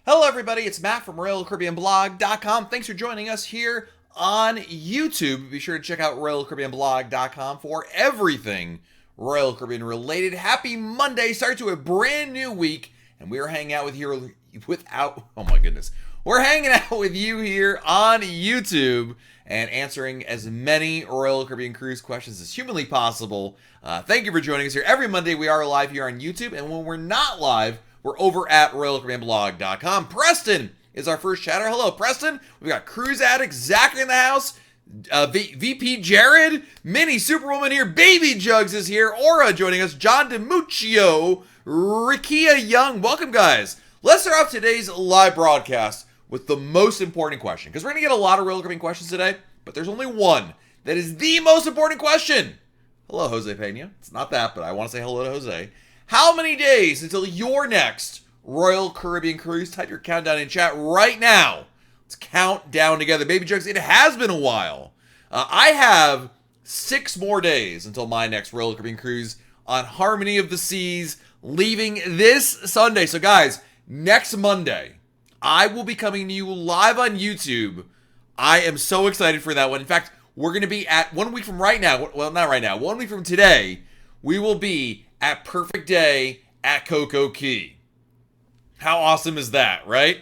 Hello, everybody. It's Matt from RoyalCaribbeanBlog.com. Thanks for joining us here on YouTube. Be sure to check out RoyalCaribbeanBlog.com for everything Royal Caribbean related. Happy Monday. Start to a brand new week, and we are hanging out with you We're hanging out with you here on YouTube and answering as many Royal Caribbean cruise questions as humanly possible. Thank you for joining us here. Every Monday we are live here on YouTube, and when we're not live, we're over at RoyalCaribbeanBlog.com. Preston is our first chatter. Hello, Preston. We've got Cruise Addict Zach in the house. VP Jared. Mini Superwoman here. Baby Jugs is here. Aura joining us. John DiMuccio. Rikia Young. Welcome, guys. Let's start off today's live broadcast with the most important question, because we're going to get a lot of Royal Caribbean questions today, but there's only one that is the most important question. Hello, Jose Pena. It's not that, but I want to say hello to Jose. How many days until your next Royal Caribbean cruise? Type your countdown in chat right now. Let's count down together. Baby Jugs, it has been a while. I have 6 more days until my next Royal Caribbean cruise on Harmony of the Seas, leaving this Sunday. So guys, next Monday, I will be coming to you live on YouTube. I am so excited for that one. In fact, we're going to be at 1 week from right now. Well, not right now. 1 week from today, we will be at Perfect Day at Coco Key. How awesome is that, right?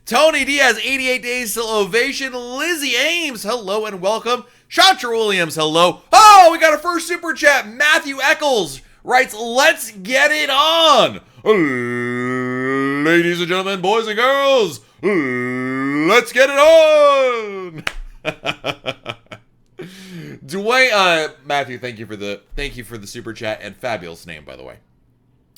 Tony Diaz, 88 days till Ovation. Lizzie Ames, hello and welcome. Chantra Williams, hello. Oh, we got our first super chat. Matthew Eccles writes, let's get it on. Ladies and gentlemen, boys and girls, let's get it on. Dwayne, Matthew, thank you for the super chat, and fabulous name, by the way.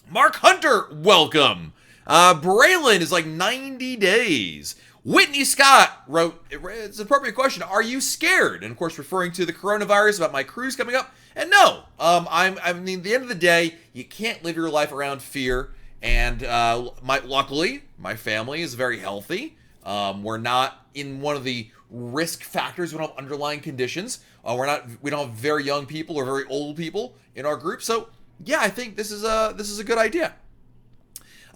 Mark Hunter, welcome. Braylon is like 90 days. Whitney Scott wrote, it's an appropriate question. Are you scared? And of course, referring to the coronavirus about my cruise coming up. And no, I mean, at the end of the day, you can't live your life around fear. And luckily, my family is very healthy. We're not in one of the risk factors. We don't have underlying conditions. We don't have very young people or very old people in our group. So yeah, I think this is a good idea.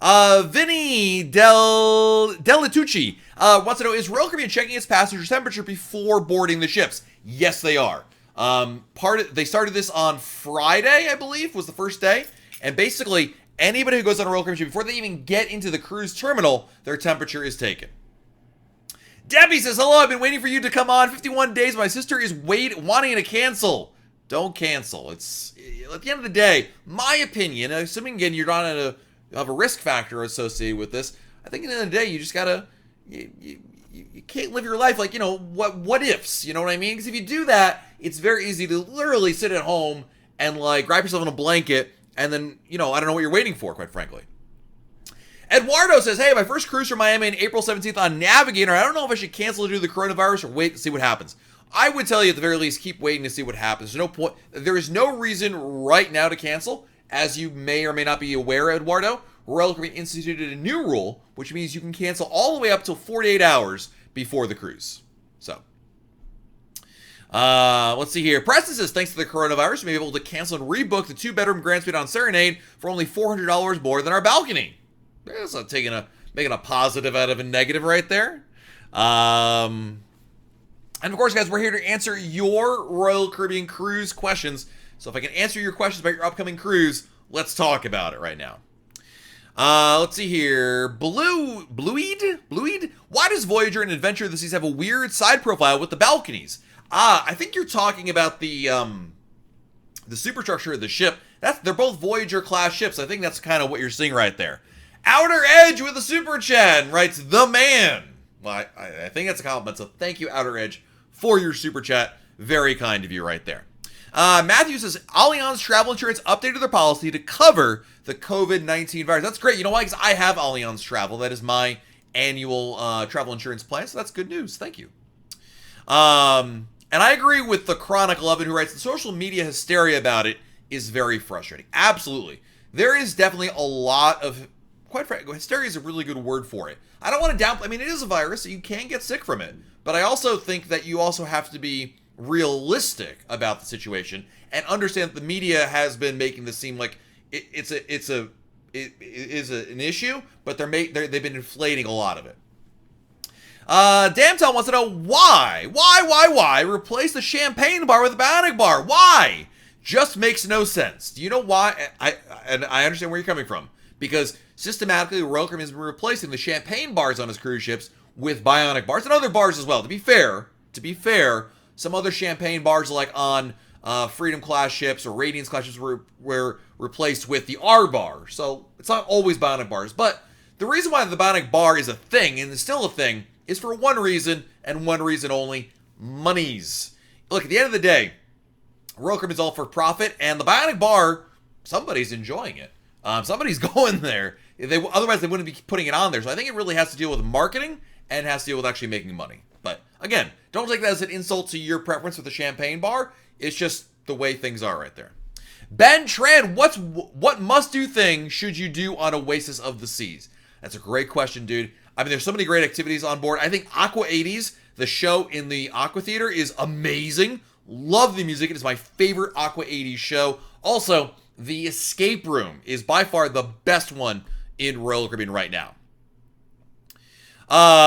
Vinny Delitucci wants to know, is Royal Caribbean checking its passengers' temperature before boarding the ships? Yes, they are. They started this on Friday, I believe, was the first day. And basically, anybody who goes on a Royal Caribbean ship, before they even get into the cruise terminal, their temperature is taken. Debbie says, hello, I've been waiting for you to come on. 51 days. My sister is wanting to cancel. Don't cancel. It's, at the end of the day, my opinion, assuming, again, you're not have a risk factor associated with this, I think at the end of the day, you just gotta, you can't live your life like, what ifs, you know what I mean? Because if you do that, it's very easy to literally sit at home and like wrap yourself in a blanket and then, I don't know what you're waiting for, quite frankly. Eduardo says, hey, my first cruise from Miami on April 17th on Navigator. I don't know if I should cancel due to the coronavirus or wait to see what happens. I would tell you at the very least, keep waiting to see what happens. There's no point. There is no reason right now to cancel. As you may or may not be aware, Eduardo, Royal Caribbean instituted a new rule, which means you can cancel all the way up till 48 hours before the cruise. So, let's see here. Preston says, thanks to the coronavirus, we may be able to cancel and rebook the 2-bedroom Grand Suite on Serenade for only $400 more than our balcony. That's not making a positive out of a negative right there. And of course, guys, we're here to answer your Royal Caribbean cruise questions. So if I can answer your questions about your upcoming cruise, let's talk about it right now. Let's see here. Blueed? Why does Voyager and Adventure of the Seas have a weird side profile with the balconies? I think you're talking about the superstructure of the ship. They're both Voyager class ships. I think that's kind of what you're seeing right there. Outer Edge with a super chat writes, the man. Well, I think that's a compliment, so thank you, Outer Edge, for your super chat. Very kind of you right there. Matthew says, Allianz Travel Insurance updated their policy to cover the COVID-19 virus. That's great. You know why? Because I have Allianz Travel. That is my annual travel insurance plan, so that's good news. Thank you. And I agree with the Chronicle of It, who writes, the social media hysteria about it is very frustrating. Absolutely. There is definitely a lot of, quite frankly, hysteria is a really good word for it. I don't want to downplay, it is a virus, so you can get sick from it. But I also think that you also have to be realistic about the situation and understand that the media has been making this seem like it's a is an issue, but they've been inflating a lot of it. Damtel wants to know why replace the champagne bar with a bionic bar? Why? Just makes no sense. Do you know why? I understand where you're coming from, because systematically Royal Caribbean has been replacing the champagne bars on its cruise ships with bionic bars and other bars as well. To be fair, some other champagne bars like on Freedom class ships or Radiance class ships were replaced with the R bar. So it's not always bionic bars, but the reason why the bionic bar is a thing and is still a thing is for one reason and one reason only: monies. Look, at the end of the day, Royal Caribbean is all for profit, and the bionic bar, somebody's enjoying it. Somebody's going there. Otherwise, they wouldn't be putting it on there. So I think it really has to deal with marketing and has to deal with actually making money. But again, don't take that as an insult to your preference with the champagne bar. It's just the way things are right there. Ben Tran, what must-do thing should you do on Oasis of the Seas? That's a great question, dude. I mean, there's so many great activities on board. I think Aqua 80s, the show in the Aqua Theater, is amazing. Love the music. It is my favorite Aqua 80s show. Also, the escape room is by far the best one in Royal Caribbean right now.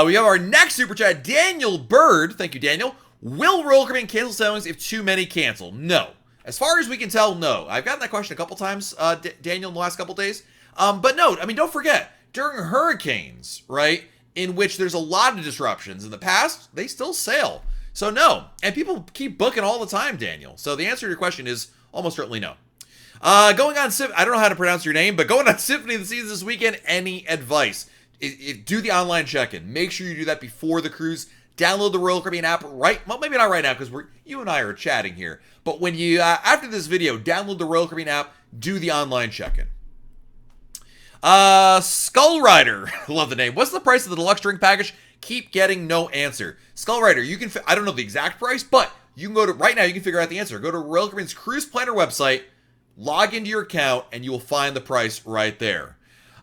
We have our next super chat, Daniel Bird. Thank you, Daniel. Will Royal Caribbean cancel sailings if too many cancel? No. As far as we can tell, no. I've gotten that question a couple times, Daniel, in the last couple days. But no, I mean, don't forget, during hurricanes, right, in which there's a lot of disruptions in the past, they still sail. So no. And people keep booking all the time, Daniel. So the answer to your question is almost certainly no. Going on, I don't know how to pronounce your name, but going on Symphony of the Seas this weekend, any advice? Do the online check-in. Make sure you do that before the cruise. Download the Royal Caribbean app well, maybe not right now because you and I are chatting here. But when you, after this video, download the Royal Caribbean app, do the online check-in. Skull Rider, love the name. What's the price of the deluxe drink package? Keep getting no answer. Skull Rider, you can, I don't know the exact price, but you can go to, right now you can figure out the answer. Go to Royal Caribbean's Cruise Planner website, log into your account, and you will find the price right there.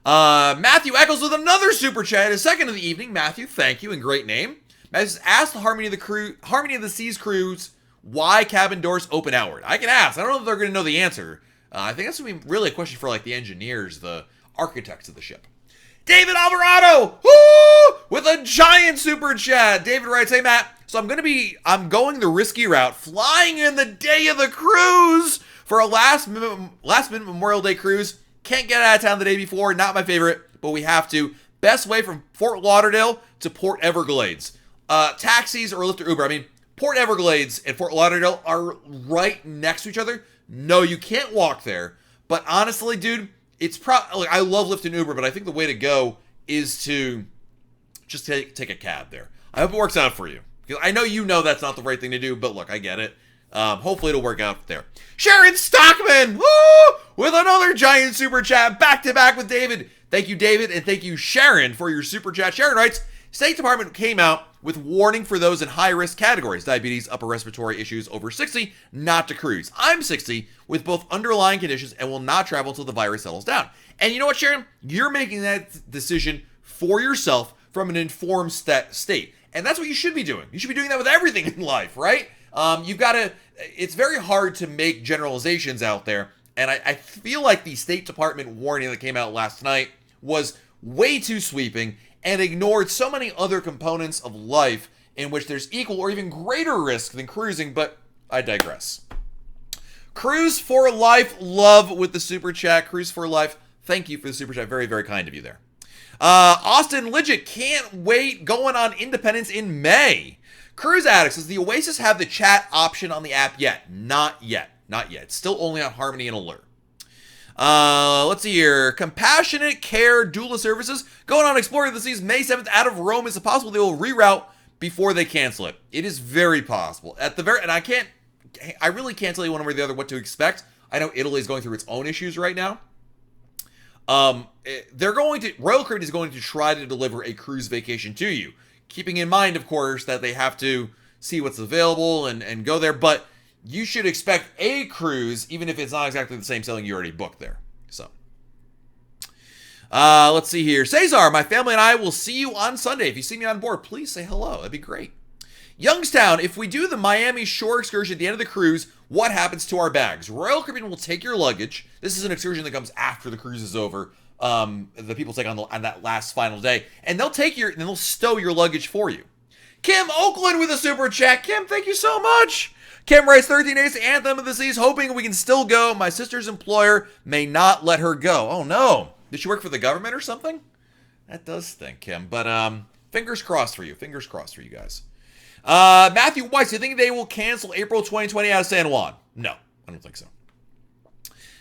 Matthew Eccles with another super chat, his second of the evening. Matthew, thank you, and great name. Matthew says, ask the Harmony of the Seas cruise why cabin doors open outward. I can ask. I don't know if they're going to know the answer. I think that's going to be really a question for like the engineers, the architects of the ship. David Alvarado, woo, with a giant super chat. David writes, hey Matt, so I'm going the risky route, flying in the day of the cruise for a last minute Memorial Day cruise. Can't get out of town the day before, not my favorite, but we have to. Best way from Fort Lauderdale to Port Everglades. Taxis or Lyft or Uber. I mean, Port Everglades and Fort Lauderdale are right next to each other. No, you can't walk there. But honestly, dude, it's probably, I love Lyft and Uber, but I think the way to go is to just take a cab there. I hope it works out for you. Because I know you know that's not the right thing to do, but look, I get it. Hopefully it'll work out there. Sharon Stockman, woo, with another giant super chat, back to back with David. Thank you, David, and thank you, Sharon, for your super chat. Sharon writes, State Department came out with warning for those in high-risk categories, diabetes, upper respiratory issues over 60, not to cruise. I'm 60 with both underlying conditions and will not travel until the virus settles down. And you know what, Sharon? You're making that decision for yourself from an informed state. And that's what you should be doing. You should be doing that with everything in life, right? You've got to, it's very hard to make generalizations out there. And I feel like the State Department warning that came out last night was way too sweeping and ignored so many other components of life in which there's equal or even greater risk than cruising, but I digress. Cruise for Life, love with the super chat. Cruise for Life, thank you for the super chat. Very, very kind of you there. Austin Lidget, can't wait, going on Independence in May. Cruise Addict says, the Oasis have the chat option on the app yet? Not yet. Not yet. It's still only on Harmony and Alert. Let's see here. Compassionate Care Doula Services going on Exploring the Seas May 7th out of Rome. Is it possible they will reroute before they cancel it? It is very possible. And I really can't tell you one way or the other what to expect. I know Italy is going through its own issues right now. Royal Caribbean is going to try to deliver a cruise vacation to you, keeping in mind, of course, that they have to see what's available and go there, but you should expect a cruise, even if it's not exactly the same sailing you already booked there. So, let's see here. Cesar, my family and I will see you on Sunday. If you see me on board, please say hello. That'd be great. Youngstown, if we do the Miami shore excursion at the end of the cruise, what happens to our bags? Royal Caribbean will take your luggage. This is an excursion that comes after the cruise is over. the people take on that last final day, and they'll stow your luggage for you. Kim Oakland with a super chat. Kim, thank you so much. Kim writes, 13 days to Anthem of the Seas, hoping we can still go. My sister's employer may not let her go. Oh no. Did she work for the government or something? That does stink, Kim. But fingers crossed for you. Fingers crossed for you guys. Matthew Weiss, do you think they will cancel April 2020 out of San Juan? No, I don't think so.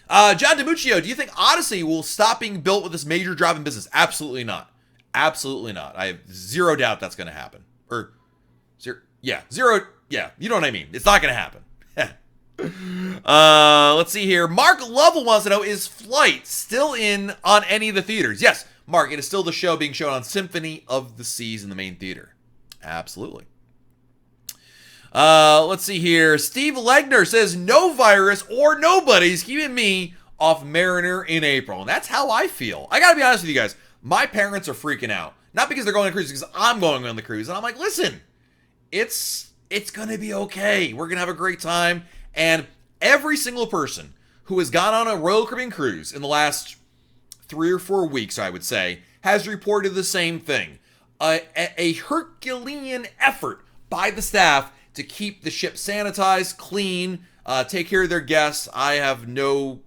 John DiMuccio, do you think Odyssey will stop being built with this major drop in business? Absolutely not. Absolutely not. I have zero doubt that's going to happen. Or, zero. Yeah, you know what I mean. It's not going to happen. Let's see here. Mark Lovell wants to know, is Flight still in on any of the theaters? Yes, Mark, it is still the show being shown on Symphony of the Seas in the main theater. Absolutely. Let's see here. Steve Legner says, no virus or nobody's keeping me off Mariner in April. And that's how I feel. I gotta be honest with you guys. My parents are freaking out. Not because they're going on a cruise, because I'm going on the cruise. And I'm like, listen, it's gonna be okay. We're gonna have a great time. And every single person who has gone on a Royal Caribbean cruise in the last 3 or 4 weeks, I would say, has reported the same thing. A Herculean effort by the staff to keep the ship sanitized, clean, take care of their guests. I have no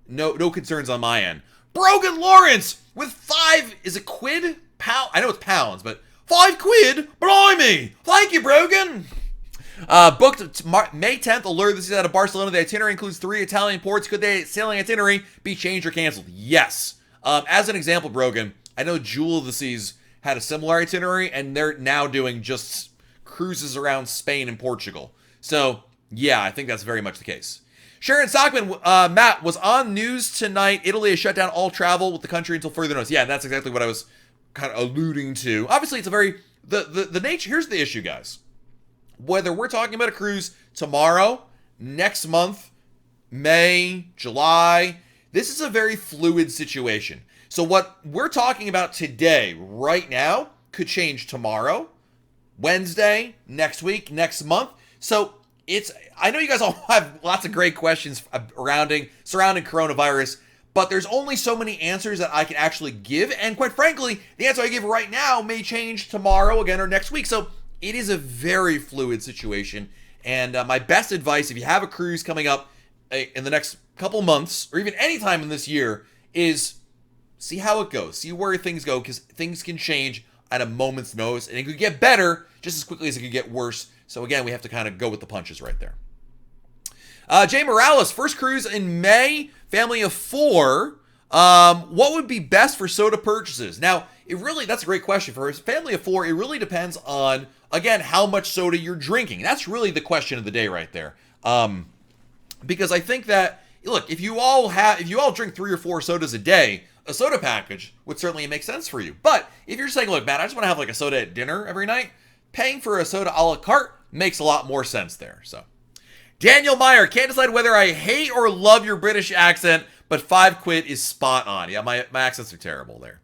concerns on my end. Brogan Lawrence with 5, is it quid? Pound? I know it's pounds, but 5 quid? Blimey! Thank you, Brogan! Booked May 10th, allure this is out of Barcelona. The itinerary includes 3 Italian ports. Could the sailing itinerary be changed or canceled? Yes. As an example, Brogan, I know Jewel of the Seas had a similar itinerary, and they're now doing just cruises around Spain and Portugal. So, yeah, I think that's very much the case. Sharon Stockman, Matt, was on news tonight. Italy has shut down all travel with the country until further notice. Yeah, that's exactly what I was kind of alluding to. Obviously, it's a very... The nature... Here's the issue, guys. Whether we're talking about a cruise tomorrow, next month, May, July, this is a very fluid situation. So what we're talking about today, right now, could change tomorrow, Wednesday, next week, next month. So I know you guys all have lots of great questions surrounding coronavirus, but there's only so many answers that I can actually give. And quite frankly, the answer I give right now may change tomorrow again or next week. So it is a very fluid situation. And my best advice, if you have a cruise coming up in the next couple months, or even any time in this year, is see how it goes. See where things go, because things can change at a moment's notice. And it could get better just as quickly as it could get worse. So again, we have to kind of go with the punches right there. Jay Morales, first cruise in May, family of 4. What would be best for soda purchases? Now, that's a great question. For a family of 4, it really depends on, again, how much soda you're drinking. That's really the question of the day right there. Because I think that, look, if you all drink 3 or 4 sodas a day, a soda package would certainly make sense for you. But if you're saying, look, Matt, I just want to have like a soda at dinner every night, paying for a soda a la carte makes a lot more sense there. So, Daniel Meyer, can't decide whether I hate or love your British accent, but 5 quid is spot on. Yeah, my accents are terrible there.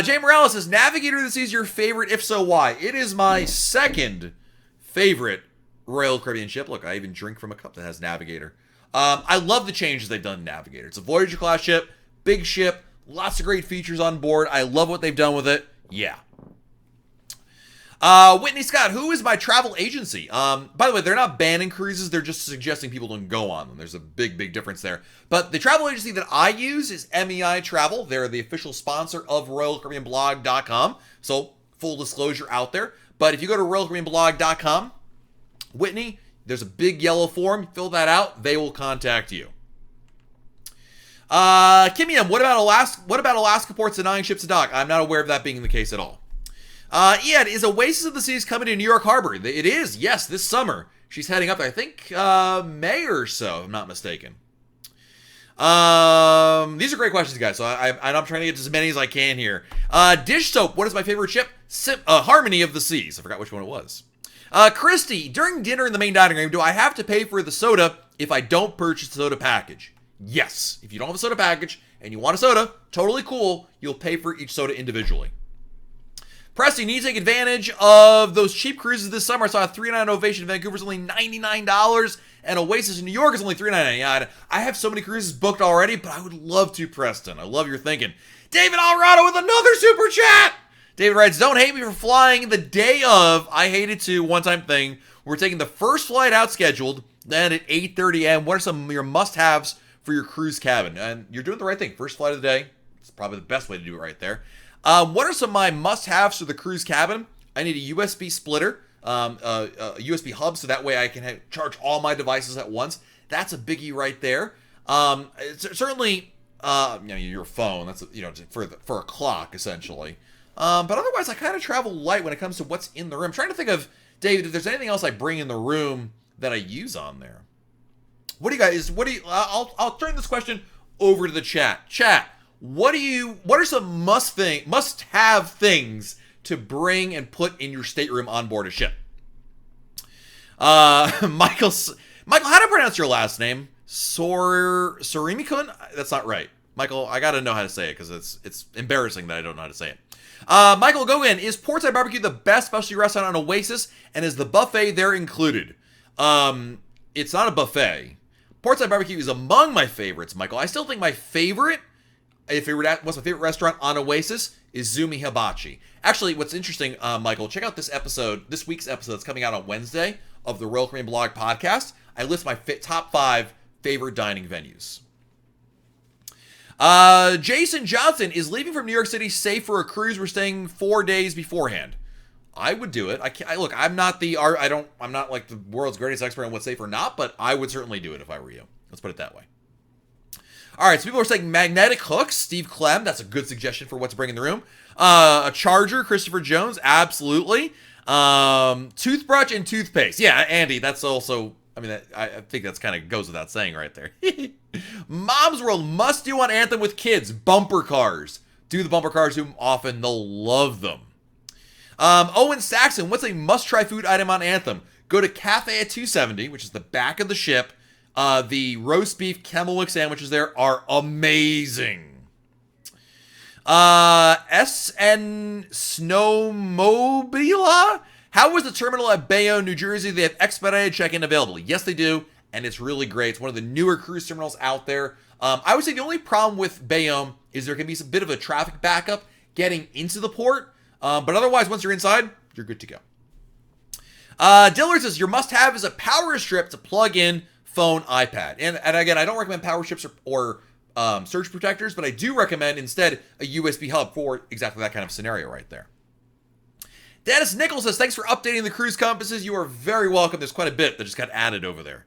Jay Morales says, Navigator of the Seas your favorite? If so, why? It is my second favorite Royal Caribbean ship. Look, I even drink from a cup that has Navigator. I love the changes they've done in Navigator. It's a Voyager class ship, big ship, lots of great features on board. I love what they've done with it. Yeah. Whitney Scott, who is my travel agency? By the way, they're not banning cruises. They're just suggesting people don't go on them. There's a big, big difference there. But the travel agency that I use is MEI Travel. They're the official sponsor of RoyalCaribbeanBlog.com. So, full disclosure out there. But if you go to RoyalCaribbeanBlog.com, Whitney, there's a big yellow form. Fill that out. They will contact you. Kimmy M, what about Alaska ports denying ships to dock? I'm not aware of that being the case at all. Ian, is Oasis of the Seas coming to New York Harbor? It is, yes, this summer. She's heading up there, I think, May or so, if I'm not mistaken. These are great questions, guys, so I'm trying to get as many as I can here. Dish Soap, what is my favorite ship? Harmony of the Seas. I forgot which one it was. Christy, during dinner in the main dining room, do I have to pay for the soda if I don't purchase the soda package? Yes. If you don't have a soda package and you want a soda, totally cool. You'll pay for each soda individually. Preston, you need to take advantage of those cheap cruises this summer. I saw a 3-night Ovation in Vancouver's only $99, and Oasis in New York is only $399. I have so many cruises booked already, but I would love to, Preston. I love your thinking. David Alvarado with another super chat. David writes, don't hate me for flying the day of. I hated to. One-time thing. We're taking the first flight out scheduled, then at 8:30 a.m. What are some of your must-haves for your cruise cabin? And you're doing the right thing. First flight of the day. It's probably the best way to do it right there. What are some of my must-haves for the cruise cabin? I need a USB splitter, a USB hub, so that way I can charge all my devices at once. That's a biggie right there. Certainly, your phone. That's for a clock essentially. But otherwise, I kind of travel light when it comes to what's in the room. I'm trying to think of, David, if there's anything else I bring in the room that I use on there. I'll turn this question over to the chat. Chat, what are some must-have things to bring and put in your stateroom on board a ship? Michael, how to pronounce your last name? Sorimikun? That's not right. Michael, I gotta know how to say it because it's embarrassing that I don't know how to say it. Michael Gogan, is Portside Barbecue the best specialty restaurant on Oasis, and is the buffet there included? It's not a buffet. Portside Barbecue is among my favorites, Michael. I still think my favorite, what's my favorite restaurant on Oasis, is Zumi Hibachi. Actually, what's interesting, Michael, check out this week's episode that's coming out on Wednesday of the Royal Caribbean Blog podcast. I list my top 5 favorite dining venues. Jason Johnson, is leaving from New York City safe for a cruise? We're staying 4 days beforehand. I would do it. I'm not like the world's greatest expert on what's safe or not, but I would certainly do it if I were you. Let's put it that way. All right, so people are saying magnetic hooks. Steve Clem, that's a good suggestion for what to bring in the room. A charger, Christopher Jones, absolutely. Toothbrush and toothpaste. Yeah, Andy, that's also, I think that's kind of goes without saying right there. Mom's World must do on Anthem with kids. Bumper cars. Do the bumper cars too often. They'll love them. Owen Saxon, what's a must-try food item on Anthem? Go to Cafe at 270, which is the back of the ship. The roast beef Kennewick sandwiches there are amazing. SN Snowmobila, how was the terminal at Bayonne, New Jersey? They have expedited check-in available. Yes, they do, and it's really great. It's one of the newer cruise terminals out there. I would say the only problem with Bayonne is there can be a bit of a traffic backup getting into the port. But otherwise, once you're inside, you're good to go. Dillard says, your must-have is a power strip to plug in phone, iPad. And again, I don't recommend power strips or surge protectors, but I do recommend instead a USB hub for exactly that kind of scenario right there. Dennis Nichols says, thanks for updating the cruise compasses. You are very welcome. There's quite a bit that just got added over there.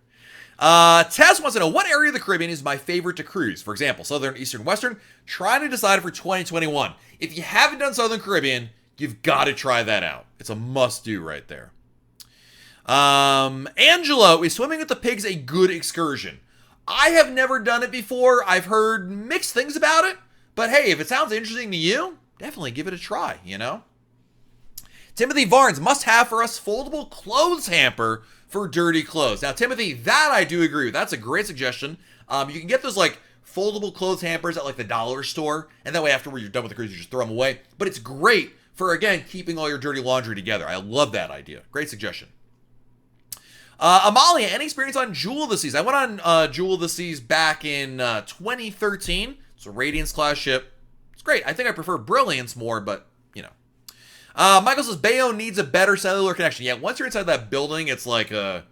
Tess wants to know, what area of the Caribbean is my favorite to cruise? For example, Southern, Eastern, Western. Trying to decide for 2021. If you haven't done Southern Caribbean, you've got to try that out. It's a must-do right there. Angelo, is swimming with the pigs a good excursion? I have never done it before. I've heard mixed things about it. But hey, if it sounds interesting to you, definitely give it a try, Timothy Varnes, must have for us foldable clothes hamper for dirty clothes. Now, Timothy, that I do agree with. That's a great suggestion. You can get those foldable clothes hampers at the dollar store. And that way, after you're done with the cruise, you just throw them away. But it's great for, again, keeping all your dirty laundry together. I love that idea. Great suggestion. Amalia, any experience on Jewel of the Seas? I went on Jewel of the Seas back in 2013. It's a Radiance class ship. It's great. I think I prefer Brilliance more, but, Michael says, Bayonne needs a better cellular connection. Yeah, once you're inside that building, it's the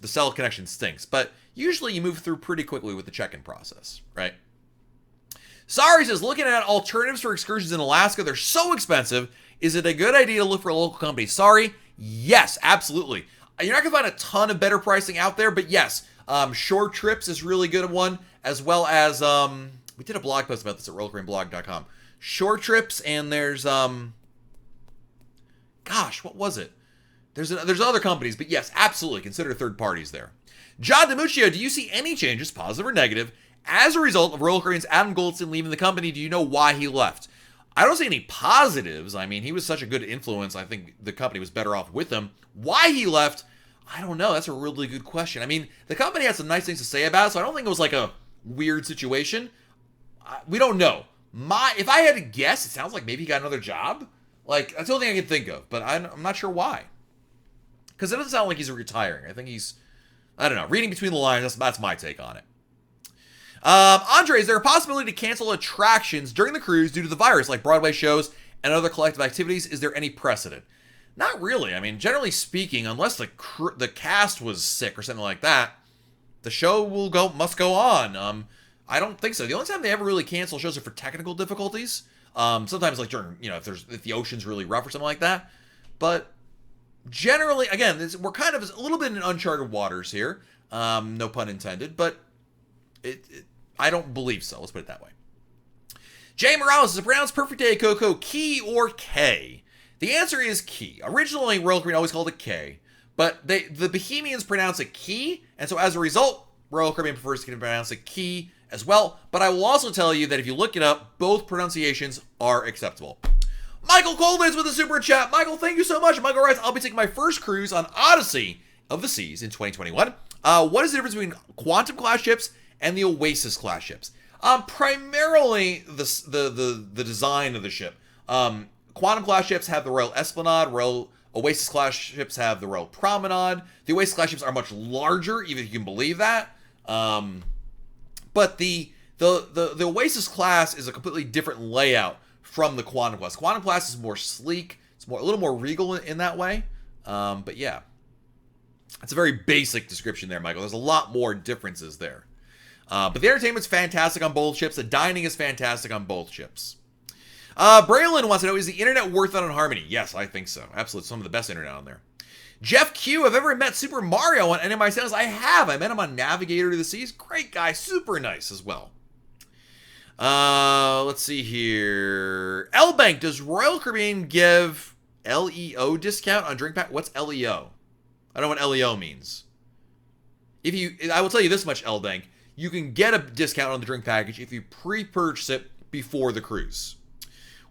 cell connection stinks. But usually you move through pretty quickly with the check-in process, right? Sorry says, looking at alternatives for excursions in Alaska, they're so expensive. Is it a good idea to look for a local company? Sorry. Yes, absolutely. You're not going to find a ton of better pricing out there, but yes, Short Trips is really good one, as well as, we did a blog post about this at royalcaribbeanblog.com. Short Trips, and there's, gosh, what was it? There's other companies, but yes, absolutely, consider third parties there. John DiMuccio, do you see any changes, positive or negative, as a result of Royal Caribbean's Adam Golson leaving the company? Do you know why he left? I don't see any positives. I mean, he was such a good influence. I think the company was better off with him. Why he left, I don't know. That's a really good question. I mean, the company had some nice things to say about it, so I don't think it was a weird situation. We don't know. If I had to guess, it sounds like maybe he got another job. That's the only thing I can think of, but I'm not sure why. Because it doesn't sound like he's retiring. I think he's I don't know. Reading between the lines, that's my take on it. Andre, is there a possibility to cancel attractions during the cruise due to the virus, like Broadway shows and other collective activities? Is there any precedent? Not really. I mean, generally speaking, unless the cast was sick or something like that, the show must go on. I don't think so. The only time they ever really cancel shows are for technical difficulties. Sometimes like during, if the ocean's really rough or something like that. But generally, again, we're kind of a little bit in uncharted waters here. No pun intended, but I don't believe so. Let's put it that way. Jay Morales, is it pronounced Perfect Day Coco Key or K? The answer is Key. Originally, Royal Caribbean always called it K, but the Bohemians pronounce it Key, and so as a result, Royal Caribbean prefers to pronounce it Key as well. But I will also tell you that if you look it up, both pronunciations are acceptable. Michael Coldens with a super chat. Michael, thank you so much. Michael writes, I'll be taking my first cruise on Odyssey of the Seas in 2021. What is the difference between Quantum class ships and the Oasis class ships? Primarily the design of the ship. Quantum class ships have the Royal Esplanade. Oasis class ships have the Royal Promenade. The Oasis class ships are much larger, even if you can believe that. But the Oasis class is a completely different layout from the Quantum class. Quantum class is more sleek. It's a little more regal in that way. But yeah, it's a very basic description there, Michael. There's a lot more differences there. But the entertainment's fantastic on both ships. The dining is fantastic on both ships. Braylon wants to know, is the internet worth it on Harmony? Yes, I think so. Absolutely. Some of the best internet on there. Jeff Q, have ever met Super Mario on any of my channels? I have. I met him on Navigator to the Seas. Great guy. Super nice as well. Let's see here. L-Bank, does Royal Caribbean give LEO discount on drink pack? What's LEO? I don't know what LEO means. I will tell you this much, L-Bank. You can get a discount on the drink package if you pre-purchase it before the cruise.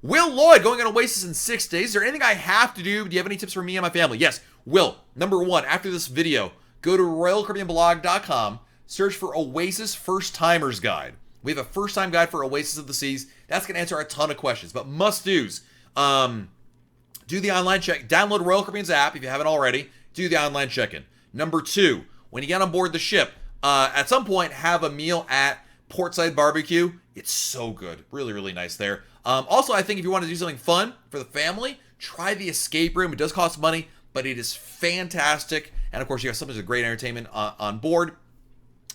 Will Lloyd, going on Oasis in 6 days. Is there anything I have to do? Do you have any tips for me and my family? Yes. Will, number one, after this video, go to RoyalCaribbeanBlog.com, search for Oasis First Timers Guide. We have a first time guide for Oasis of the Seas. That's going to answer a ton of questions. But must-dos. Do the online check. Download Royal Caribbean's app if you haven't already. Do the online check-in. Number two, when you get on board the ship, at some point, have a meal at Portside Barbecue. It's so good. Really, really nice there. Also, I think if you want to do something fun for the family, try the escape room. It does cost money, but it is fantastic. And of course, you have something of great entertainment on board,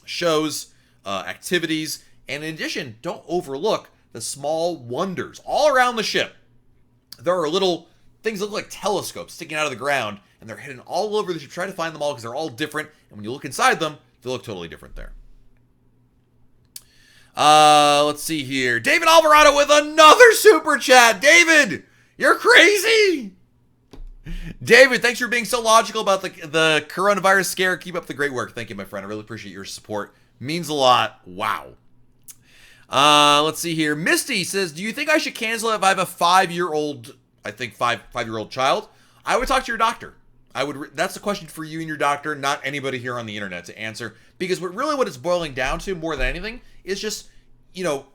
shows, activities. And in addition, don't overlook the small wonders all around the ship. There are little things that look like telescopes sticking out of the ground, and they're hidden all over the ship. Try to find them all because they're all different. And when you look inside them, they look totally different there. Let's see here. David Alvarado with another super chat. David, you're crazy. David, thanks for being so logical about the coronavirus scare. Keep up the great work. Thank you, my friend. I really appreciate your support. Means a lot. Wow. Let's see here. Misty says, do you think I should cancel it if I have a 5-year-old, I think five-year-old child? I would talk to your doctor. That's a question for you and your doctor, not anybody here on the internet to answer. Because what it's boiling down to more than anything is just,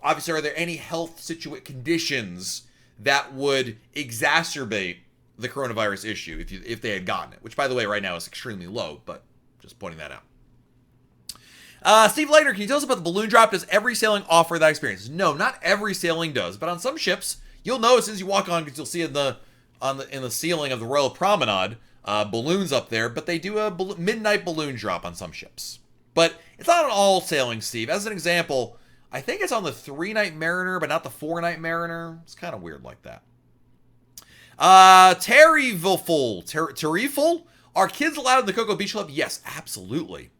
obviously, are there any health conditions that would exacerbate the coronavirus issue if they had gotten it? Which, by the way, right now is extremely low, but just pointing that out. Steve Leitner, can you tell us about the balloon drop? Does every sailing offer that experience? No, not every sailing does, but on some ships, you'll know as soon as you walk on, because you'll see in the ceiling of the Royal Promenade, balloons up there, but they do a midnight balloon drop on some ships. But it's not on all sailings, Steve. As an example, I think it's on the 3-night Mariner, but not the 4-night Mariner. It's kind of weird like that. Terryful? Are kids allowed in the Cocoa Beach Club? Yes, absolutely.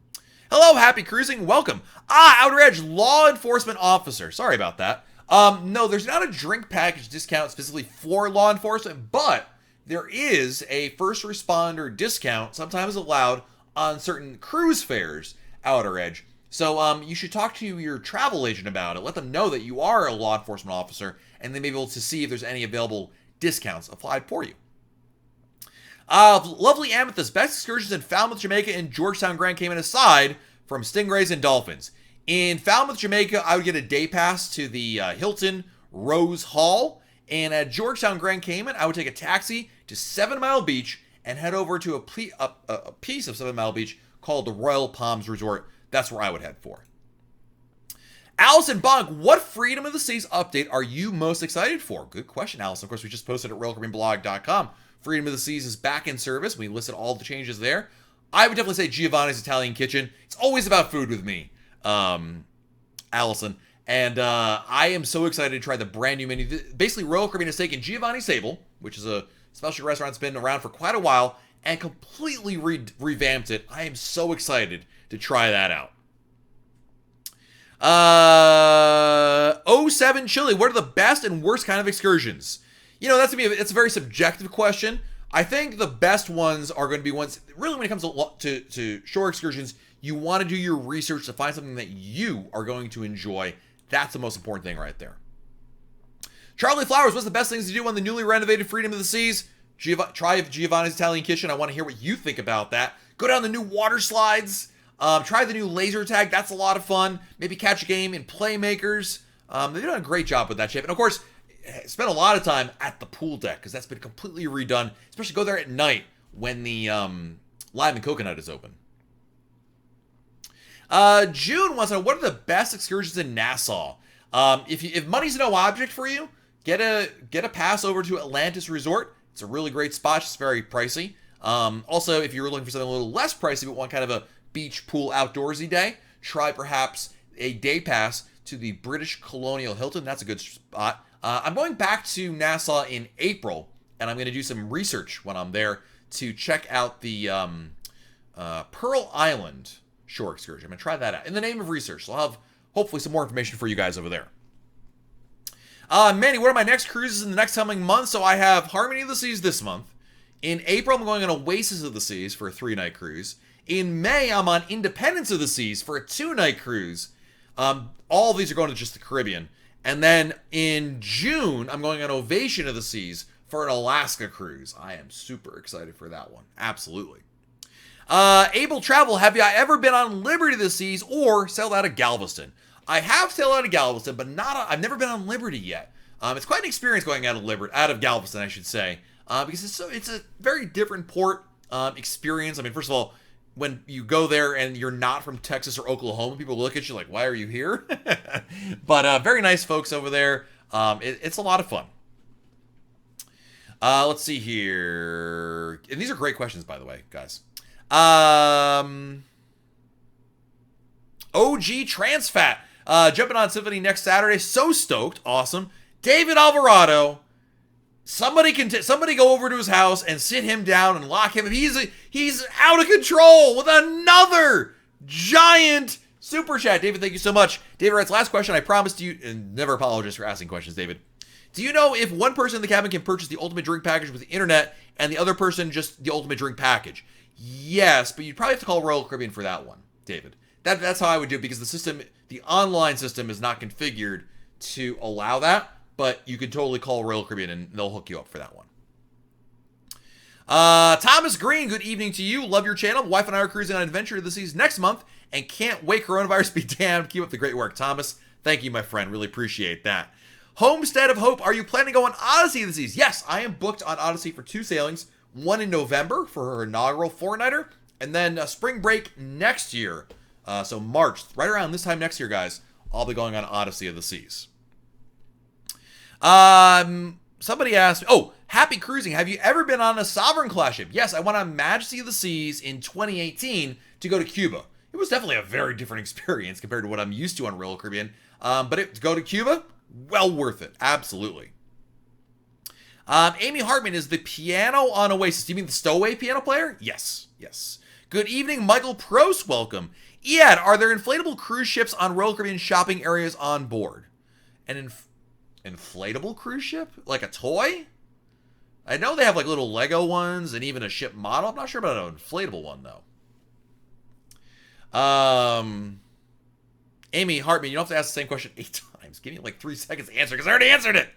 Hello, happy cruising. Welcome. Outer Edge law enforcement officer. Sorry about that. No, there's not a drink package discount specifically for law enforcement, but there is a first responder discount sometimes allowed on certain cruise fares, Outer Edge. So you should talk to your travel agent about it. Let them know that you are a law enforcement officer, and they may be able to see if there's any available discounts applied for you. Lovely Amethyst, best excursions in Falmouth, Jamaica, and Georgetown Grand Cayman aside from stingrays and dolphins. In Falmouth, Jamaica, I would get a day pass to the Hilton Rose Hall. And at Georgetown Grand Cayman, I would take a taxi to 7 Mile Beach and head over to a piece of 7 Mile Beach called the Royal Palms Resort. That's where I would head for. Allison Bonk, what Freedom of the Seas update are you most excited for? Good question, Allison. Of course, we just posted at RoyalCaribbeanBlog.com. Freedom of the Seas is back in service. We listed all the changes there. I would definitely say Giovanni's Italian Kitchen. It's always about food with me, Allison. And I am so excited to try the brand new menu. Basically, Royal Caribbean steak and Giovanni's Table, which is a specialty restaurant that's been around for quite a while, and completely revamped it. I am so excited to try that out. 07 Chili, what are the best and worst kind of excursions? You know, it's a very subjective question. I think the best ones are going to be ones, really when it comes to shore excursions, you want to do your research to find something that you are going to enjoy. That's the most important thing right there. Charlie Flowers, what's the best things to do on the newly renovated Freedom of the Seas? Try Giovanni's Italian Kitchen. I want to hear what you think about that. Go down the new water slides. Try the new laser tag. That's a lot of fun. Maybe catch a game in Playmakers. They've done a great job with that shape. And of course, spend a lot of time at the pool deck because that's been completely redone. Especially go there at night when the Lime and Coconut is open. June wants to know, what are the best excursions in Nassau? If money's no object for you, get a pass over to Atlantis Resort. It's a really great spot. It's very pricey. Also, if you're looking for something a little less pricey but want kind of a beach pool outdoorsy day, try perhaps a day pass to the British Colonial Hilton. That's a good spot. I'm going back to Nassau in April, and I'm going to do some research when I'm there to check out the Pearl Island shore excursion. I'm going to try that out in the name of research. So I'll have hopefully some more information for you guys over there. Manny, what are my next cruises in the next coming month? So I have Harmony of the Seas this month. In April, I'm going on Oasis of the Seas for a 3-night cruise. In May, I'm on Independence of the Seas for a 2-night cruise. All of these are going to just the Caribbean. And then in June, I'm going on Ovation of the Seas for an Alaska cruise. I am super excited for that one. Absolutely. Able Travel, have you ever been on Liberty of the Seas or sailed out of Galveston? I have sailed out of Galveston, but I've never been on Liberty yet. It's quite an experience going out of Galveston, I should say, because it's a very different port experience. I mean, first of all, when you go there and you're not from Texas or Oklahoma, people look at you like, why are you here? But very nice folks over there. It's a lot of fun. Let's see here. And these are great questions, by the way, guys. OG Transfat. Jumping on Symphony next Saturday. So stoked. Awesome. David Alvarado. Somebody go over to his house and sit him down and lock him. He's out of control with another giant super chat. David, thank you so much. David writes, last question. I promised you, and never apologize for asking questions, David. Do you know if one person in the cabin can purchase the ultimate drink package with the internet and the other person just the ultimate drink package? Yes, but you'd probably have to call Royal Caribbean for that one, David. That's how I would do it, because the online system is not configured to allow that. But you can totally call Royal Caribbean and they'll hook you up for that one. Thomas Green, good evening to you. Love your channel. Wife and I are cruising on Adventure of the Seas next month and can't wait. Coronavirus be damned. Keep up the great work, Thomas. Thank you, my friend. Really appreciate that. Homestead of Hope, are you planning to go on Odyssey of the Seas? Yes, I am booked on Odyssey for 2 sailings. One in November for her inaugural 4-nighter, and then spring break next year. So March, right around this time next year, guys, I'll be going on Odyssey of the Seas. Somebody asked, happy cruising. Have you ever been on a Sovereign class ship? Yes, I went on Majesty of the Seas in 2018 to go to Cuba. It was definitely a very different experience compared to what I'm used to on Royal Caribbean. But to go to Cuba, well worth it. Absolutely. Amy Hartman, is the piano on Oasis? Do you mean the stowaway piano player? Yes. Good evening, Michael Prost. Welcome. Iad, are there inflatable cruise ships on Royal Caribbean shopping areas on board? An inflatable cruise ship? Like a toy? I know they have like little Lego ones and even a ship model. I'm not sure about an inflatable one, though. Amy Hartman, you don't have to ask the same question 8 times. Give me like 3 seconds to answer because I already answered it.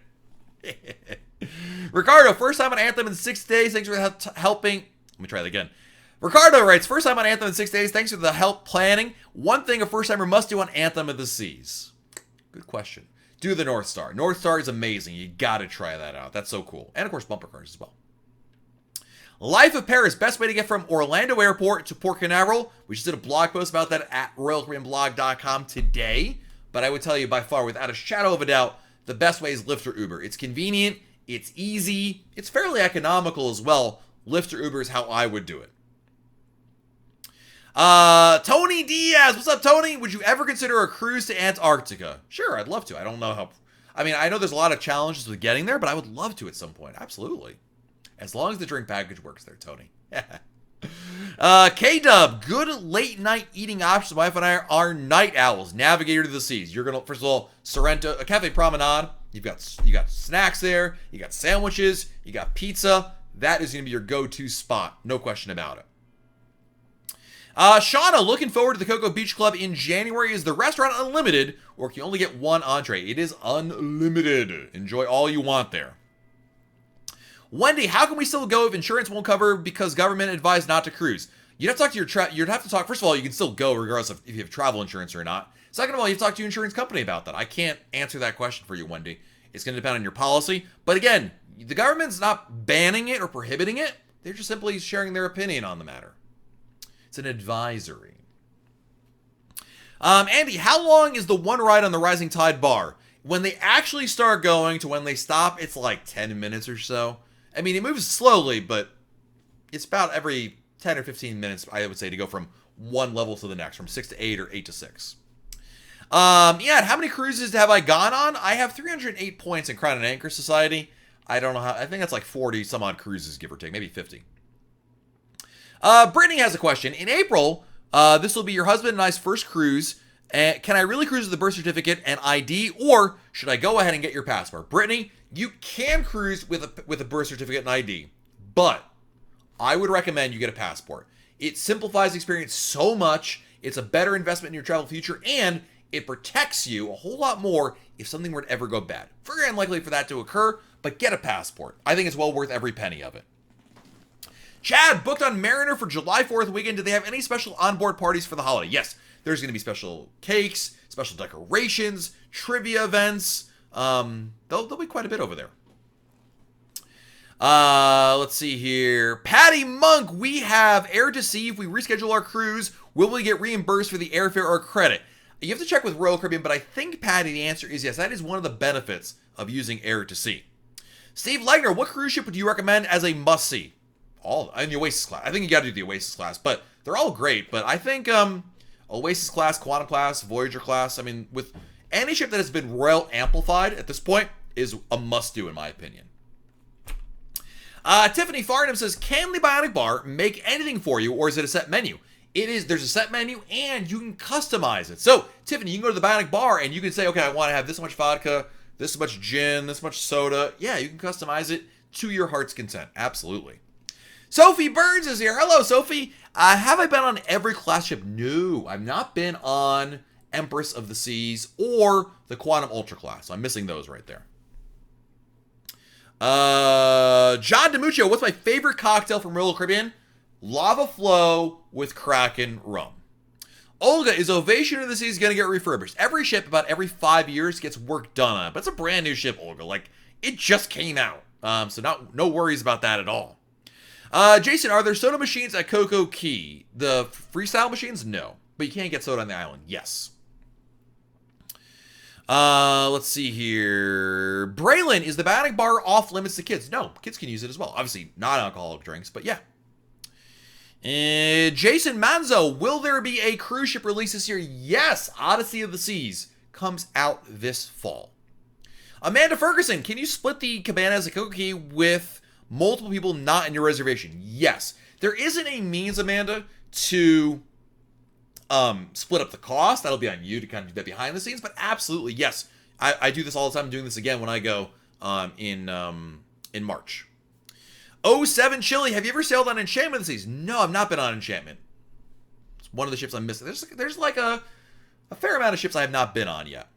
Ricardo, first time on Anthem in 6 days. Thanks for helping. Let me try that again. Ricardo writes, first time on Anthem in 6 days. Thanks for the help planning. One thing a first timer must do on Anthem of the Seas. Good question. Do the North Star. North Star is amazing. You got to try that out. That's so cool. And of course, bumper cars as well. Life of Paris, best way to get from Orlando Airport to Port Canaveral. We just did a blog post about that at RoyalCaribbeanBlog.com today. But I would tell you by far, without a shadow of a doubt, the best way is Lyft or Uber. It's convenient, it's easy, it's fairly economical as well. Lyft or Uber is how I would do it. Tony Diaz, what's up, Tony? Would you ever consider a cruise to Antarctica? Sure, I'd love to. I don't know how. I mean, I know there's a lot of challenges with getting there, but I would love to at some point. Absolutely. As long as the drink package works there, Tony. K-Dub, good late night eating options. My wife and I are night owls. Navigator to the seas. You're gonna, first of all, Sorrento, a Cafe Promenade. You got snacks there. You got sandwiches. You got pizza. That is gonna be your go-to spot. No question about it. Shauna, looking forward to the Cocoa Beach Club in January. Is the restaurant unlimited, or can you only get one entree? It is unlimited. Enjoy all you want there. Wendy, how can we still go if insurance won't cover because government advised not to cruise? You'd have to talk to your you'd have to talk. First of all, you can still go regardless of if you have travel insurance or not. Second of all, you have to talk to your insurance company about that. I can't answer that question for you, Wendy. It's going to depend on your policy. But again, the government's not banning it or prohibiting it. They're just simply sharing their opinion on the matter. It's an advisory. Andy, how long is the one ride on the Rising Tide bar? When they actually start going to when they stop, it's like 10 minutes or so. I mean, it moves slowly, but it's about every 10 or 15 minutes, I would say, to go from one level to the next, from 6 to 8 or 8 to 6. Yeah, how many cruises have I gone on? I have 308 points in Crown and Anchor Society. I don't know how, I think that's like 40 some odd cruises, give or take, maybe 50. Brittany has a question. In April, this will be your husband and I's first cruise. Can I really cruise with the birth certificate and ID, or should I go ahead and get your passport? Brittany, you can cruise with a birth certificate and ID, but I would recommend you get a passport. It simplifies the experience so much. It's a better investment in your travel future, and it protects you a whole lot more if something were to ever go bad. Very unlikely for that to occur, but get a passport. I think it's well worth every penny of it. Chad, booked on Mariner for July 4th weekend. Do they have any special onboard parties for the holiday? Yes, there's going to be special cakes, special decorations, trivia events. There'll be quite a bit over there. Let's see here. Patty Monk, we have Air to Sea. If we reschedule our cruise, will we get reimbursed for the airfare or credit? You have to check with Royal Caribbean, but I think, Patty, the answer is yes. That is one of the benefits of using Air to Sea. Steve Legner, what cruise ship would you recommend as a must-see? All in the Oasis class. I think you got to do the Oasis class, but they're all great. But I think Oasis class, Quantum class, Voyager class, I mean, with any ship that has been Royal amplified at this point is a must-do, in my opinion. Tiffany Farnham says, can the Bionic Bar make anything for you, or is it a set menu? It is. There's a set menu, and you can customize it. So, Tiffany, you can go to the Bionic Bar, and you can say, okay, I want to have this much vodka, this much gin, this much soda. Yeah, you can customize it to your heart's content. Absolutely. Sophie Burns is here. Hello, Sophie. Have I been on every class ship? No, I've not been on Empress of the Seas or the Quantum Ultra class. So I'm missing those right there. John DiMuccio, what's my favorite cocktail from Royal Caribbean? Lava Flow with Kraken rum. Olga, is Ovation of the Seas going to get refurbished? Every ship, about every 5 years, gets work done on it. But it's a brand new ship, Olga. Like, it just came out. So no worries about that at all. Jason, are there soda machines at Coco Key? The freestyle machines? No. But you can get soda on the island. Yes. Let's see here. Braylon, is the Bionic Bar off limits to kids? No, kids can use it as well. Obviously, not alcoholic drinks, but yeah. Jason Manzo, will there be a cruise ship release this year? Yes, Odyssey of the Seas comes out this fall. Amanda Ferguson, can you split the cabanas at Coco Key with multiple people not in your reservation? Yes. There isn't a means, Amanda, to split up the cost. That'll be on you to kind of do that behind the scenes, but absolutely, yes. I do this all the time. I'm doing this again when I go in March. 07 Chili, have you ever sailed on Enchantment of the Seas? No, I've not been on Enchantment. It's one of the ships I'm missing. There's like a fair amount of ships I have not been on yet.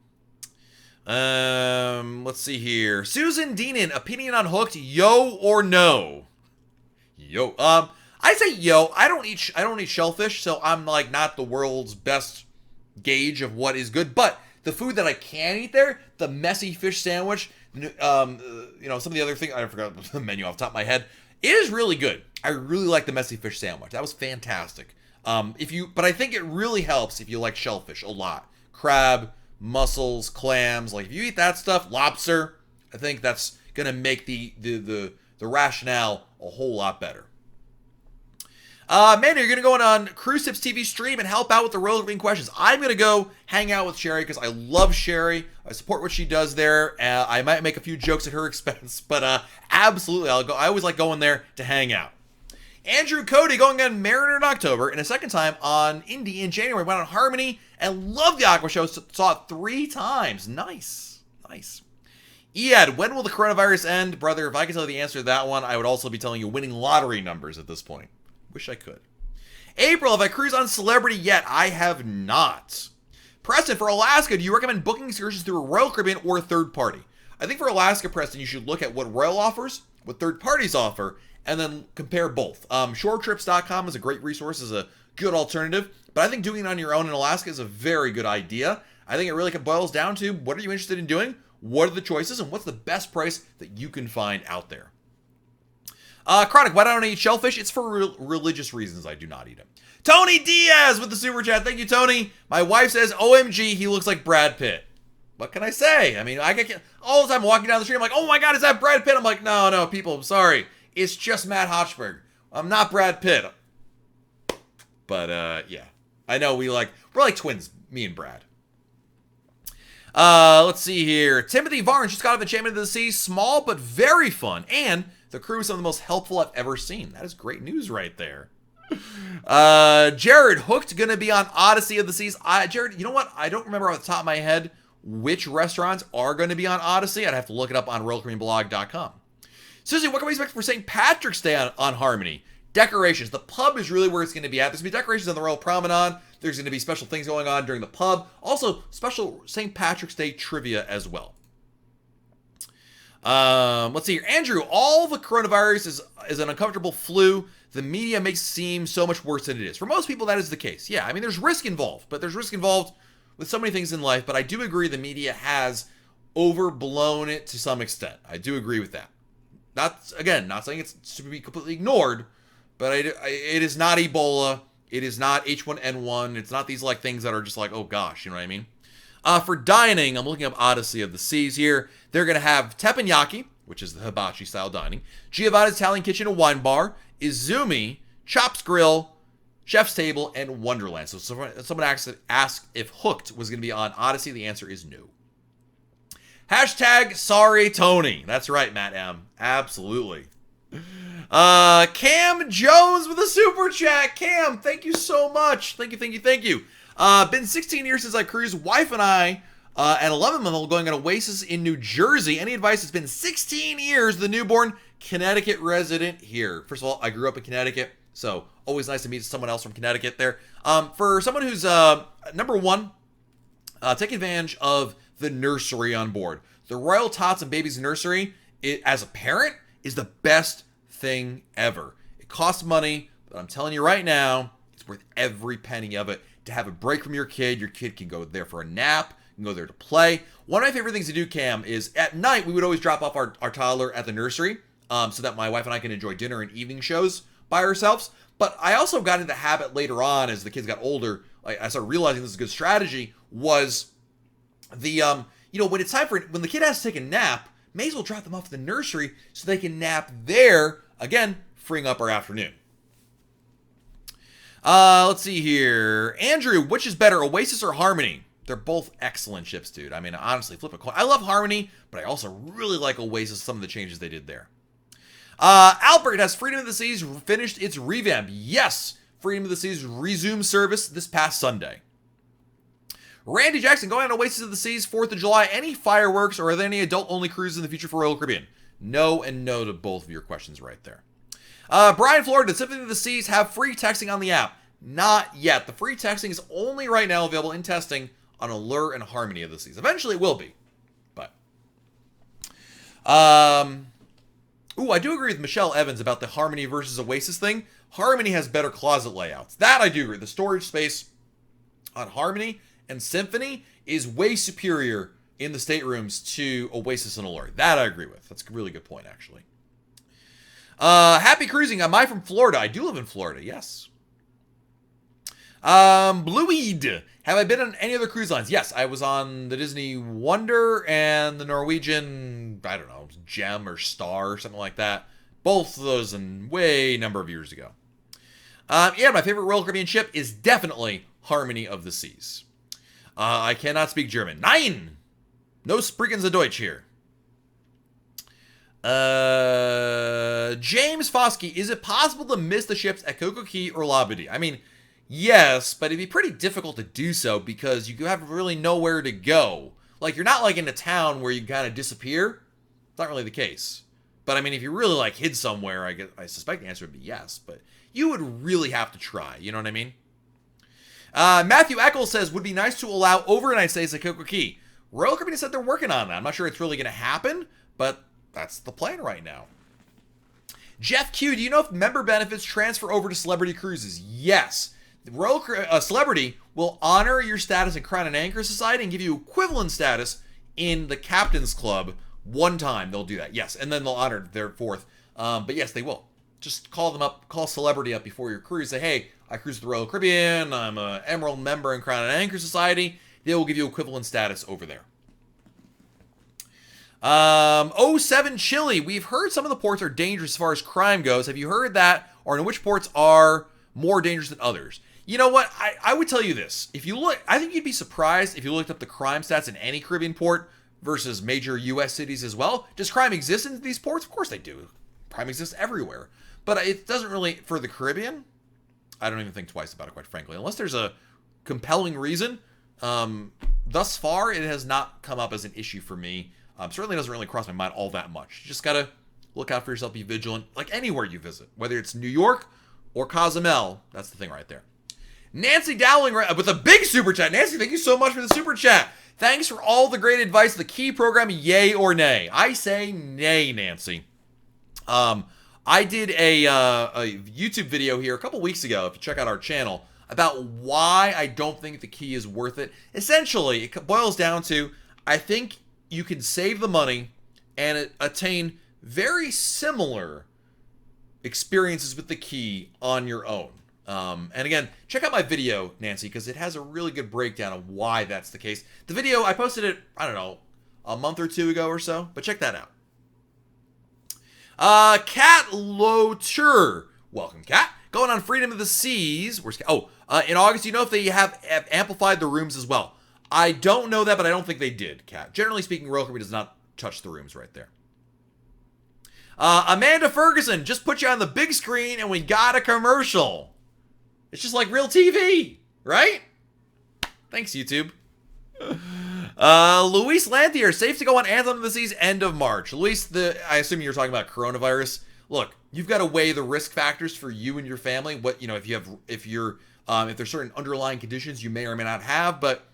Let's see here. Susan Deenan, opinion on Hooked, yo or no? Yo. I say yo. I don't eat shellfish, so I'm like not the world's best gauge of what is good. But the food that I can eat there, the messy fish sandwich, some of the other things, I forgot the menu off the top of my head. It is really good. I really like the messy fish sandwich. That was fantastic. But I think it really helps if you like shellfish a lot. Crab, mussels, clams. Like if you eat that stuff, lobster, I think that's gonna make the rationale a whole lot better. Manny, you're going to go on Cruise Tips TV stream and help out with the roller caribbean questions. I'm going to go hang out with Sherry because I love Sherry. I support what she does there. I might make a few jokes at her expense, but absolutely, I'll go. I always like going there to hang out. Andrew Cody going on Mariner in October and a second time on Indy in January. Went on Harmony and loved the Aqua Show. Saw it 3 times. Nice. Ed, when will the coronavirus end? Brother, if I could tell you the answer to that one, I would also be telling you winning lottery numbers at this point. Wish I could. April, have I cruised on Celebrity yet? I have not. Preston, for Alaska, do you recommend booking excursions through a Royal Caribbean or a third party? I think for Alaska, Preston, you should look at what Royal offers, what third parties offer, and then compare both. Shoretrips.com is a great resource, is a good alternative, but I think doing it on your own in Alaska is a very good idea. I think it really boils down to what are you interested in doing, what are the choices, and what's the best price that you can find out there. Chronic, why don't I eat shellfish? It's for religious reasons I do not eat it. Tony Diaz with the super chat. Thank you, Tony. My wife says, OMG, he looks like Brad Pitt. What can I say? I mean, I get all the time walking down the street, I'm like, oh my God, is that Brad Pitt? I'm like, no, people, I'm sorry. It's just Matt Hochberg. I'm not Brad Pitt. But, yeah. I know we're like twins, me and Brad. Let's see here. Timothy Varn just got off Enchantment of the Sea. Small, but very fun. And the crew is some of the most helpful I've ever seen. That is great news right there. Jared, Hooked gonna be on Odyssey of the Seas. Jared, you know what? I don't remember off the top of my head which restaurants are going to be on Odyssey. I'd have to look it up on RoyalCaribbeanBlog.com. Susie, what can we expect for St. Patrick's Day on Harmony? Decorations. The pub is really where it's going to be at. There's going to be decorations on the Royal Promenade. There's going to be special things going on during the pub. Also, special St. Patrick's Day trivia as well. Let's see here. Andrew, all the coronavirus is an uncomfortable flu. The media makes it seem so much worse than it is. For most people, that is the case. Yeah, I mean, there's risk involved, but there's risk involved with so many things in life. But I do agree the media has overblown it to some extent. I do agree with that. Not saying it's to be completely ignored, but it is not Ebola. It is not H1N1. It's not these like things that are just like, oh gosh, you know what I mean? For dining, I'm looking up Odyssey of the Seas here. They're going to have teppanyaki, which is the hibachi style dining, Giovanni's Italian Kitchen and Wine Bar, Izumi, Chops Grill, Chef's Table, and Wonderland. So someone asked if Hooked was going to be on Odyssey. The answer is no. Hashtag sorry Tony. That's right, Matt M. Absolutely. Cam Jones with a super chat. Cam, thank you so much. Thank you. Been 16 years since I cruised. Wife and I, and 11-month-old going on Oasis in New Jersey. Any advice? It's been 16 years. The newborn Connecticut resident here. First of all, I grew up in Connecticut, so always nice to meet someone else from Connecticut there. For someone who's, number one, take advantage of the nursery on board. The Royal Tots and Babies Nursery, as a parent, is the best thing ever. It costs money, but I'm telling you right now, it's worth every penny of it. To have a break from your kid can go there for a nap, can go there to play. One of my favorite things to do, Cam, is at night, we would always drop off our toddler at the nursery so that my wife and I can enjoy dinner and evening shows by ourselves. But I also got into the habit later on as the kids got older, I started realizing this is a good strategy, was the, when it's time when the kid has to take a nap, may as well drop them off at the nursery so they can nap there, again, freeing up our afternoon. Let's see here. Andrew, which is better, Oasis or Harmony? They're both excellent ships, dude. I mean, honestly, flip a coin. I love Harmony, but I also really like Oasis, some of the changes they did there. Albert, has Freedom of the Seas finished its revamp? Yes, Freedom of the Seas resumed service this past Sunday. Randy Jackson, going on Oasis of the Seas, 4th of July. Any fireworks, or are there any adult-only cruises in the future for Royal Caribbean? No and no to both of your questions right there. Brian Florida, does Symphony of the Seas have free texting on the app? Not yet. The free texting is only right now available in testing on Allure and Harmony of the Seas. Eventually it will be. But. I do agree with Michelle Evans about the Harmony versus Oasis thing. Harmony has better closet layouts. That I do agree. The storage space on Harmony and Symphony is way superior in the staterooms to Oasis and Allure. That I agree with. That's a really good point, actually. Happy cruising. Am I from Florida? I do live in Florida, yes. Blueweed. Have I been on any other cruise lines? Yes, I was on the Disney Wonder and the Norwegian, I don't know, Gem or Star or something like that. Both of those in way number of years ago. Yeah, my favorite Royal Caribbean ship is definitely Harmony of the Seas. I cannot speak German. Nein! No sprechen Sie Deutsch here. James Foskey, is it possible to miss the ships at Coco Key or Labadee? I mean, yes, but it'd be pretty difficult to do so because you have really nowhere to go. Like, you're not like in a town where you kind of disappear. It's not really the case. But I mean, if you really like hid somewhere, I suspect the answer would be yes. But you would really have to try. You know what I mean? Matthew Eccles says, would be nice to allow overnight stays at Coco Key. Royal Caribbean said they're working on that. I'm not sure it's really going to happen, but that's the plan right now. Jeff Q, do you know if member benefits transfer over to Celebrity Cruises? Yes. The Royal Celebrity will honor your status in Crown and Anchor Society and give you equivalent status in the Captain's Club one time. They'll do that, yes. And then they'll honor their fourth. But yes, they will. Just call them up, call Celebrity up before your cruise. Say, hey, I cruise with the Royal Caribbean. I'm an Emerald member in Crown and Anchor Society. They will give you equivalent status over there. 07 Chili. We've heard some of the ports are dangerous as far as crime goes. Have you heard that? Or in which ports are more dangerous than others? You know what? I would tell you this. If you look, I think you'd be surprised if you looked up the crime stats in any Caribbean port versus major U.S. cities as well. Does crime exist in these ports? Of course they do. Crime exists everywhere. But it doesn't really, for the Caribbean, I don't even think twice about it, quite frankly. Unless there's a compelling reason. Thus far, it has not come up as an issue for me. Certainly doesn't really cross my mind all that much. You just gotta look out for yourself, be vigilant, like anywhere you visit. Whether it's New York or Cozumel, that's the thing right there. Nancy Dowling with a big super chat. Nancy, thank you so much for the super chat. Thanks for all the great advice. The key program, yay or nay? I say nay, Nancy. I did a YouTube video here a couple weeks ago, if you check out our channel, about why I don't think the key is worth it. Essentially, it boils down to, I think you can save the money and attain very similar experiences with the key on your own. And again, check out my video, Nancy, because it has a really good breakdown of why that's the case. The video, I posted it, I don't know, a month or two ago or so, but check that out. Kat Lotur. Welcome, Kat. Going on Freedom of the Seas. Where's Kat? Oh, in August, you know if they have amplified the rooms as well. I don't know that, but I don't think they did, Kat. Generally speaking, Royal Caribbean does not touch the rooms right there. Amanda Ferguson, just put you on the big screen and we got a commercial. It's just like real TV, right? Thanks, YouTube. Luis Lanthier, safe to go on Anthem of the Seas end of March. Luis, I assume you're talking about coronavirus. Look, you've got to weigh the risk factors for you and your family. What, you know, if there's certain underlying conditions you may or may not have, but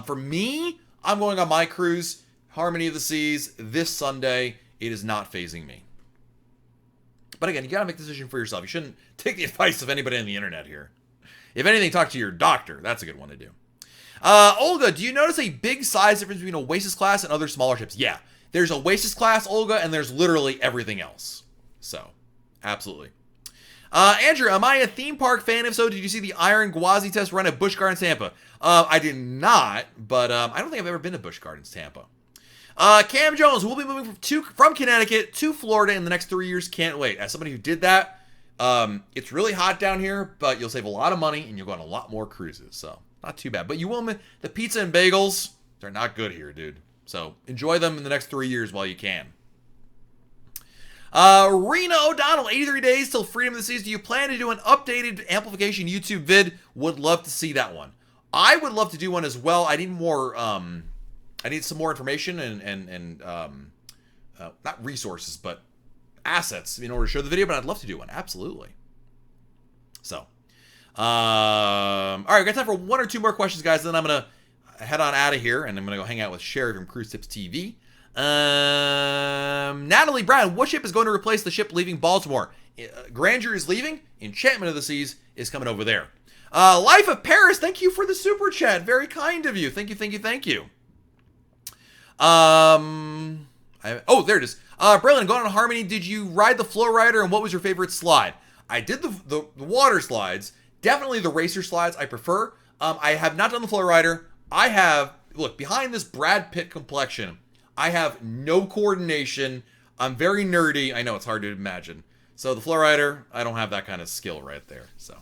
for me, I'm going on my cruise, Harmony of the Seas, this Sunday. It is not phasing me. But again, you got to make the decision for yourself. You shouldn't take the advice of anybody on the internet here. If anything, talk to your doctor. That's a good one to do. Olga, do you notice a big size difference between Oasis class and other smaller ships? Yeah, there's Oasis class, Olga, and there's literally everything else. So, absolutely. Andrew, am I a theme park fan? If so, did you see the Iron Gwazi test run at Busch Gardens, Tampa? I did not, but I don't think I've ever been to Busch Gardens, Tampa. Cam Jones, we'll be moving from Connecticut to Florida in the next 3 years. Can't wait. As somebody who did that, it's really hot down here, but you'll save a lot of money and you'll go on a lot more cruises. So, not too bad. But you will, the pizza and bagels, they're not good here, dude. So, enjoy them in the next 3 years while you can. Rena O'Donnell, 83 days till Freedom of the Seas. Do you plan to do an updated amplification YouTube vid? Would love to see that one. I would love to do one as well. I need more, I need some more information and not resources, but assets in order to show the video, but I'd love to do one. Absolutely. So, all right, we got time for one or two more questions, guys. Then I'm going to head on out of here, and I'm going to go hang out with Sherry from Cruise Tips TV. Natalie Brown, what ship is going to replace the ship leaving Baltimore? Grandeur is leaving. Enchantment of the Seas is coming over there. Life of Paris, thank you for the super chat. Very kind of you. Thank you, thank you, thank you. Oh, there it is. Braylon, going on Harmony, did you ride the Flow Rider, and what was your favorite slide? I did the water slides. Definitely the racer slides I prefer. I have not done the Flow Rider. I have, look, behind this Brad Pitt complexion, I have no coordination. I'm very nerdy. I know it's hard to imagine. So the Flow Rider, I don't have that kind of skill right there. So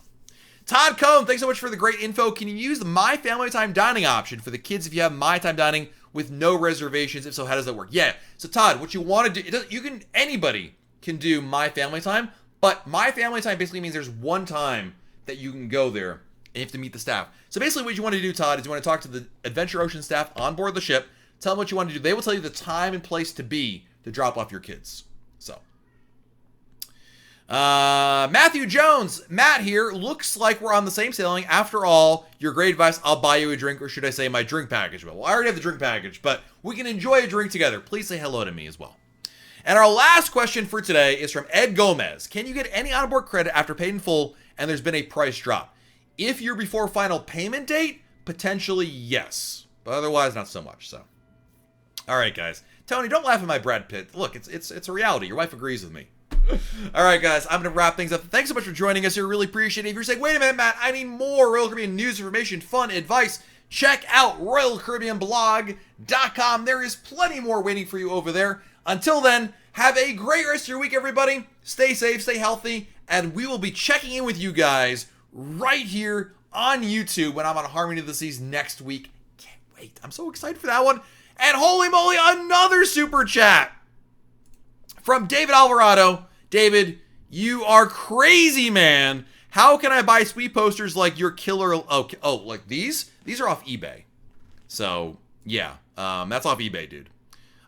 Todd Cohn, thanks so much for the great info. Can you use the My Family Time dining option for the kids if you have My Time dining with no reservations? If so, how does that work? Yeah. So Todd, what you want to do, anybody can do My Family Time, but My Family Time basically means there's one time that you can go there and you have to meet the staff. So basically what you want to do, Todd, is you want to talk to the Adventure Ocean staff on board the ship, tell them what you want to do. They will tell you the time and place to be to drop off your kids. So Matthew Jones, Matt here. Looks like we're on the same sailing. After all, your great advice, I'll buy you a drink, or should I say my drink package? Well, I already have the drink package, but we can enjoy a drink together. Please say hello to me as well. And our last question for today is from Ed Gomez. Can you get any onboard credit after paid in full and there's been a price drop? If you're before final payment date, potentially yes, but otherwise not so much. So, all right, guys. Tony, don't laugh at my Brad Pitt. Look, it's a reality. Your wife agrees with me. All right, guys, I'm going to wrap things up. Thanks so much for joining us here. Really appreciate it. If you're saying, wait a minute, Matt, I need more Royal Caribbean news, information, fun, advice, check out RoyalCaribbeanBlog.com. There is plenty more waiting for you over there. Until then, have a great rest of your week, everybody. Stay safe, stay healthy, and we will be checking in with you guys right here on YouTube when I'm on Harmony of the Seas next week. Can't wait. I'm so excited for that one. And holy moly, another super chat from David Alvarado. David, you are crazy, man. How can I buy sweet posters like your killer? Oh, like these? These are off eBay. So, yeah, that's off eBay, dude.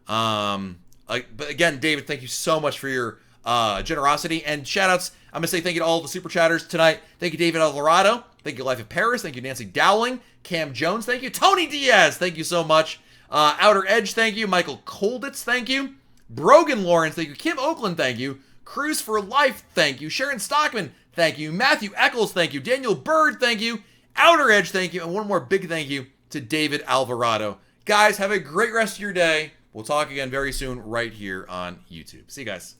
But again, David, thank you so much for your generosity and shout outs. I'm going to say thank you to all the super chatters tonight. Thank you, David Alvarado. Thank you, Life of Paris. Thank you, Nancy Dowling. Cam Jones, thank you. Tony Diaz, thank you so much. Outer Edge, thank you. Michael Kolditz, thank you. Brogan Lawrence, thank you. Kim Oakland, thank you. Cruise for Life, thank you. Sharon Stockman, thank you. Matthew Eccles, thank you. Daniel Bird, thank you. Outer Edge, thank you. And one more big thank you to David Alvarado. Guys, have a great rest of your day. We'll talk again very soon right here on YouTube. See you guys.